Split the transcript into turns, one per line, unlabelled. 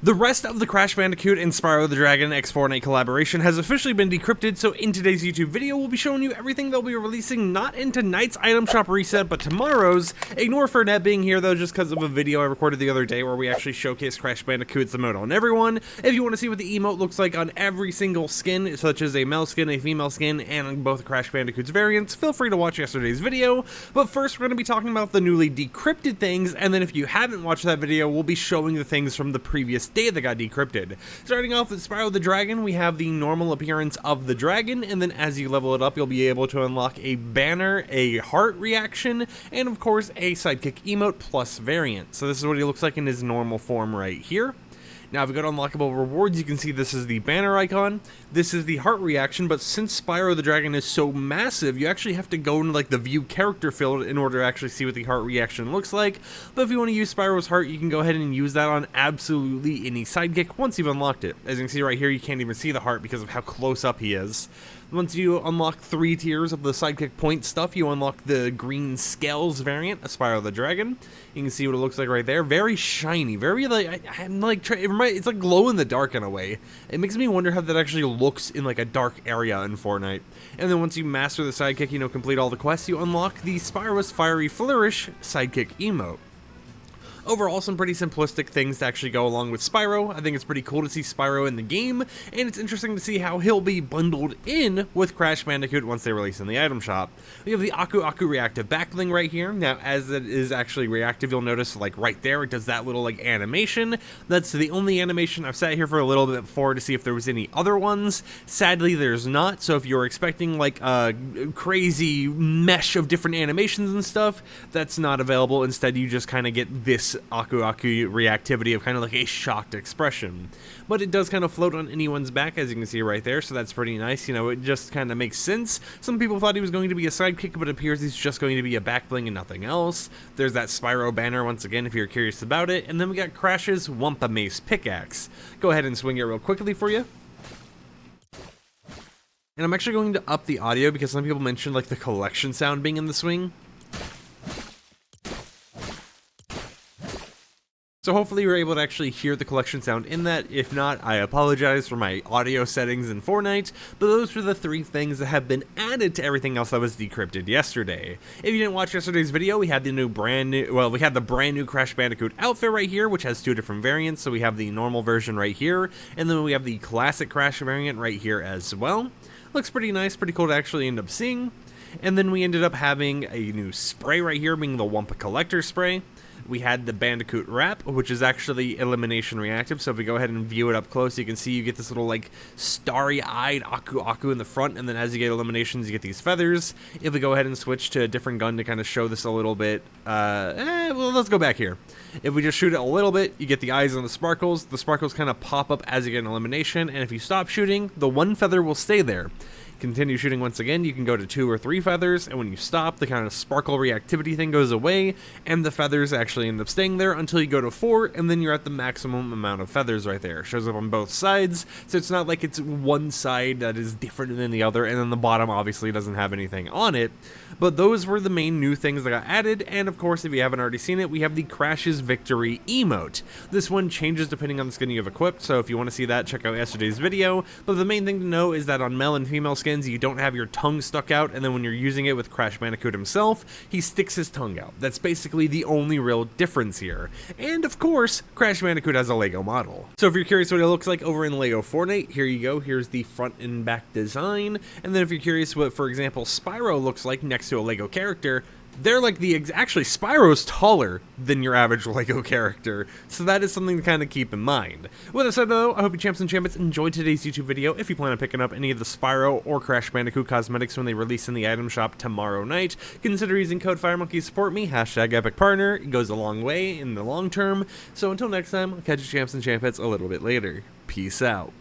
The rest of the Crash Bandicoot and Spyro the Dragon X Fortnite collaboration has officially been decrypted, so in today's YouTube video, we'll be showing you everything they'll be releasing not in tonight's item shop reset, but tomorrow's. Ignore Fortnite being here though, just because of a video I recorded the other day where we actually showcased Crash Bandicoot's emote on everyone. If you want to see what the emote looks like on every single skin, such as a male skin, a female skin, and on both Crash Bandicoot's variants, feel free to watch yesterday's video. But first, we're going to be talking about the newly decrypted things, and then if you haven't watched that video, we'll be showing the things from the previous day that got decrypted. Starting off with Spyro the Dragon, we have the normal appearance of the dragon, and then as you level it up, you'll be able to unlock a banner, a heart reaction, and of course a sidekick emote plus variant. So this is what he looks like in his normal form right here. Now, if we go to unlockable rewards, you can see this is the banner icon, this is the heart reaction, but since Spyro the Dragon is so massive, you actually have to go into like the view character field in order to actually see what the heart reaction looks like. But if you want to use Spyro's heart, you can go ahead and use that on absolutely any sidekick once you've unlocked it. As you can see right here, you can't even see the heart because of how close up he is. Once you unlock 3 tiers of the sidekick point stuff, you unlock the green scales variant of Spyro the Dragon. You can see what it looks like right there. Very shiny, very it's like glow in the dark in a way. It makes me wonder how that actually looks in like a dark area in Fortnite. And then once you master the sidekick, complete all the quests, you unlock the Spyro's Fiery Flourish sidekick emote. Overall, some pretty simplistic things to actually go along with Spyro. I think it's pretty cool to see Spyro in the game, and it's interesting to see how he'll be bundled in with Crash Bandicoot once they release in the item shop. We have the Aku Aku reactive backbling right here. Now, as it is actually reactive, you'll notice like right there, it does that little like animation. That's the only animation. I've sat here for a little bit before to see if there was any other ones. Sadly, there's not, so if you're expecting like a crazy mesh of different animations and stuff, that's not available. Instead, you just kind of get this Aku Aku reactivity of kind of like a shocked expression. But it does kind of float on anyone's back, as you can see right there, so that's pretty nice. It just kind of makes sense. Some people thought he was going to be a sidekick, but it appears he's just going to be a backbling and nothing else. There's that Spyro banner once again if you're curious about it, and then we got Crash's Wumpa Mace pickaxe. Go ahead and swing it real quickly for you. And I'm actually going to up the audio because some people mentioned like the collection sound being in the swing. So hopefully you're able to actually hear the collection sound in that. If not, I apologize for my audio settings in Fortnite, but those were the 3 things that have been added to everything else that was decrypted yesterday. If you didn't watch yesterday's video, we had the brand new Crash Bandicoot outfit right here, which has 2 different variants. So we have the normal version right here, and then we have the classic Crash variant right here as well. Looks pretty nice, pretty cool to actually end up seeing. And then we ended up having a new spray right here, being the Wumpa Collector spray. We had the Bandicoot wrap, which is actually elimination reactive, so if we go ahead and view it up close, you can see you get this little like starry-eyed Aku Aku in the front, and then as you get eliminations, you get these feathers. If we go ahead and switch to a different gun to kind of show this a little bit, well, let's go back here. If we just shoot it a little bit, you get the eyes on the sparkles. The sparkles kind of pop up as you get an elimination, and if you stop shooting, the 1 feather will stay there. Continue shooting once again, you can go to 2 or 3 feathers, and when you stop, the kind of sparkle reactivity thing goes away, and the feathers actually end up staying there until you go to 4, and then you're at the maximum amount of feathers right there. It shows up on both sides, so it's not like it's one side that is different than the other, and then the bottom obviously doesn't have anything on it. But those were the main new things that got added, and of course, if you haven't already seen it, we have the Crash's Victory emote. This one changes depending on the skin you have equipped, so if you want to see that, check out yesterday's video. But the main thing to know is that on male and female skins, you don't have your tongue stuck out, and then when you're using it with Crash Bandicoot himself, he sticks his tongue out. That's basically the only real difference here. And of course, Crash Bandicoot has a Lego model. So if you're curious what it looks like over in Lego Fortnite, here you go. Here's the front and back design. And then if you're curious what, for example, Spyro looks like next to a Lego character, they're like actually Spyro's taller than your average Lego character, so that is something to kind of keep in mind. With that said though, I hope you champs and champions enjoyed today's YouTube video. If you plan on picking up any of the Spyro or Crash Bandicoot cosmetics when they release in the item shop tomorrow night, consider using code FireMonkey to support me, #EpicPartner. It goes a long way in the long term. So until next time, I'll catch you champs and champions a little bit later. Peace out.